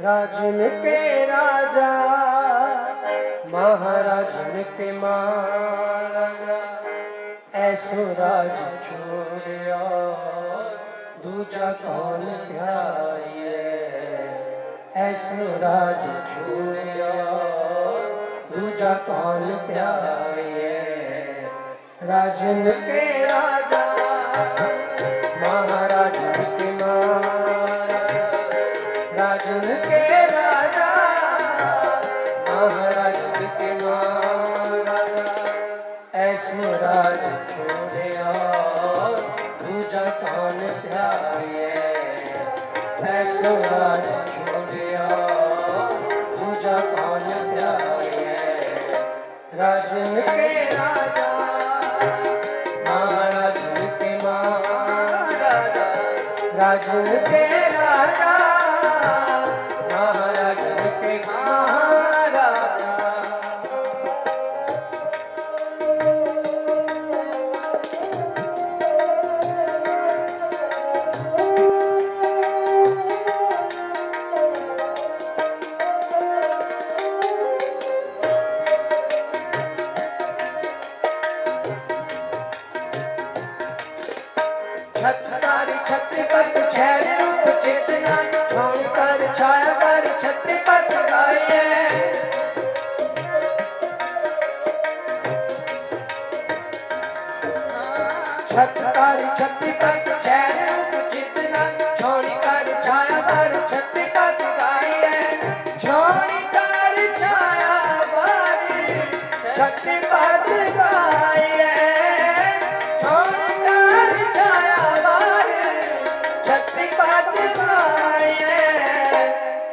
राजन के राजा महाराजन के महाराजा ऐसो राज छोड़िया दूजा कौन ध्याये। ऐसो राज छोड़िया दूजा कौन ध्याये। राजन के राजा महाराजन के महाराजा राजन के राजा महाराजन के महाराजा ऐसो राज छोड़िया दूजा कौन ध्याये। ऐसो राज छोड़िया दूजा कौन ध्याये। राजन के राजा महाराजन के महाराजा राजन के राजा महाराजन के महाराजा। छत्रधारी छत्रपति छैल रूप चेतना छोड़ कर छाया कर छत्रपति गाये। छत्रधारी छत्रपति छैल रूप चेतना छोड़ कर छाया कर छत्रपति गाये। छोड़ कर छाया कर छत्रपति गाये।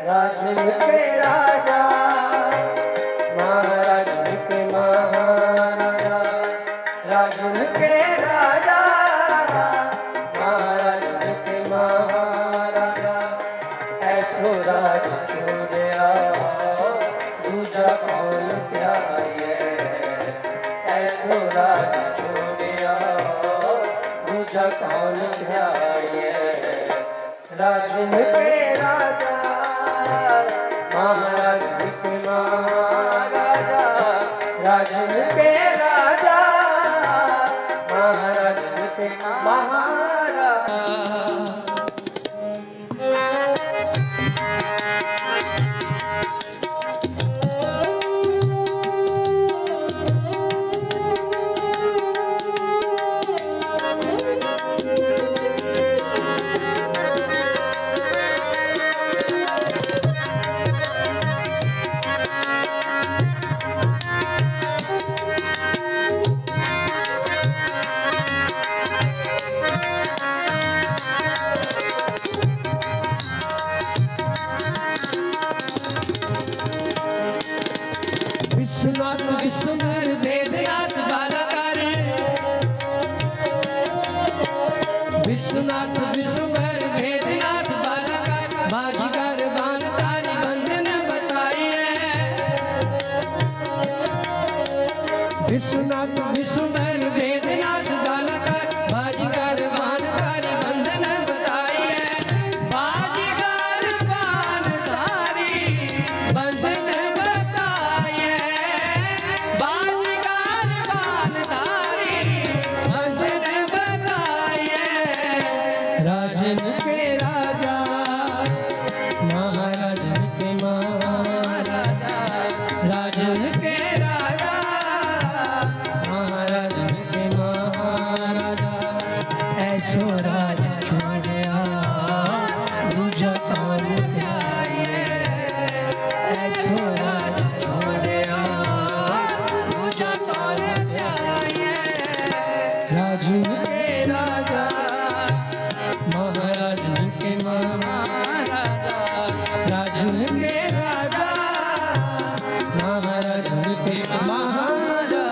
राजन के राजा महाराजन के महाराजा राजन के राजा महाराजन के महाराजा ऐसो राज छोड़िया दूजा कौन ध्याये। ऐसो राज छोड़िया दूजा कौन ध्याये। राजन के राजा महाराजन के महाराजा राजन के राजा महाराजन के महाराजा। विश्वनाथ विश्वभर वेदनाथ बालाकार। विश्वनाथ विश्वभर वेदनाथ बालाकार बाजीगर बान तारी बंधन बताइए। विश्वनाथ विश्वभर वेदनाथ बालाकार बाजीगर बान तारी बंधन बताइए। बाजीगर बान तारी बंधन राजन के राजा महाराजन के महाराजा राजन के राजा महाराजन के महाराजा ऐसो राज छोड़िया दूजा कौन ध्याये। ऐसो राज छोड़िया दूजा कौन ध्याये। राजन के राजा महाराजन के महाराजा राजन के राजा महाराजन के महाराजा।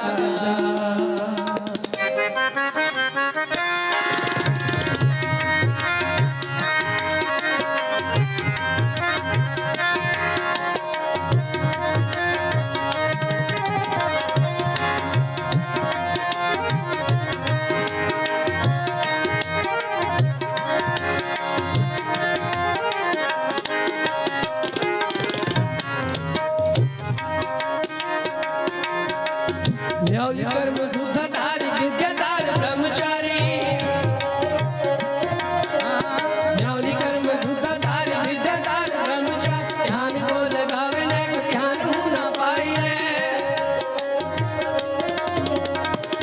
न्यौली कर्म दूधाधारी विद्याधार ब्रह्मचारी न्यौली कर्म दूधाधारी विद्याधार ब्रह्मचारी ध्यान को लगावे ने ध्यान हो ना पाइए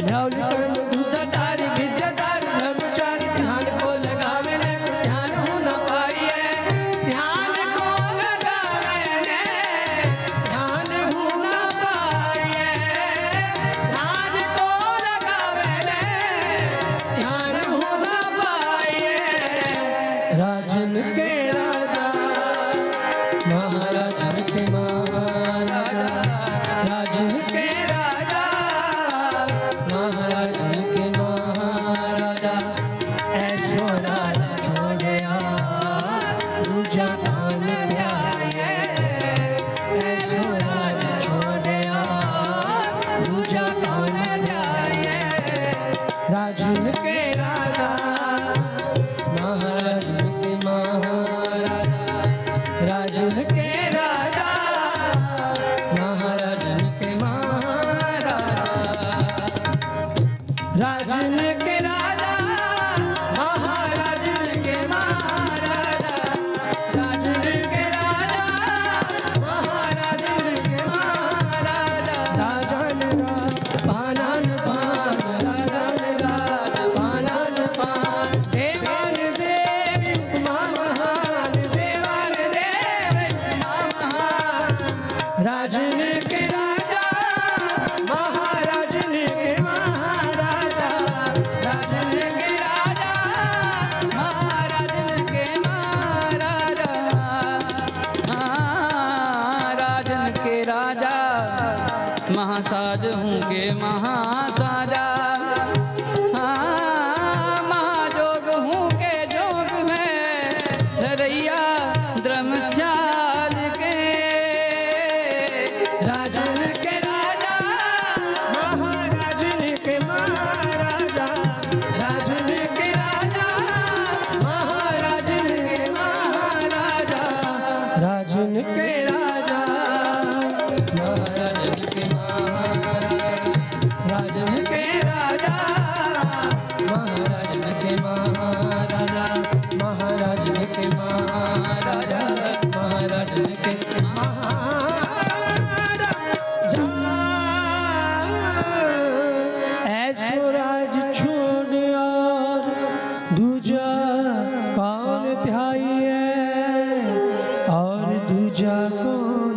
न्यौली कर्म दूधाधारी विद्याधार ब्रह्मचारी ध्यान को लगावे ने ध्यान हो ना पाइए ध्यान को लगावे ने ध्यान हो ना पाइए ध्यान को लगावे ने ध्यान हो ना पाइए राजन के राजा महाराजन के महाराजा राजन के राजा महाराजन के महाराजा ऐसो राज छोड़या दूजा कौन ध्याये ऐसो राज छोड़या दूजा कौन ध्याये राजन के राजा महाराजन के महाराजा राजन के राजा महाराजन के महाराजा राजन के राजा महाराजन के महाराजा राजन के राजा महाराजन के महाराजा राजन राज पानन पान राजन राज पानन पान देवान देव उपमा महान देवान देव उपमा महान राजन के राजा महाराजन के महाराजा राजन के राजा महाराजन के महाराजा राजन के राजा महासाज हूँ के महासाजा महाजोग हूँ के जोग है धरैया ब्रह्मचार के राजन के राजा महाराजन के महाराजा राजन के राजा महाराजन के महाराजा राजन के राजा महाराजन के महाराजा राजन के राजा महाराजन के महाराजा महाराजन के महाराजा महाराजन के महाराजा ऐसो राज छोड़ और दूजा कौन ध्याये और दूजा कौन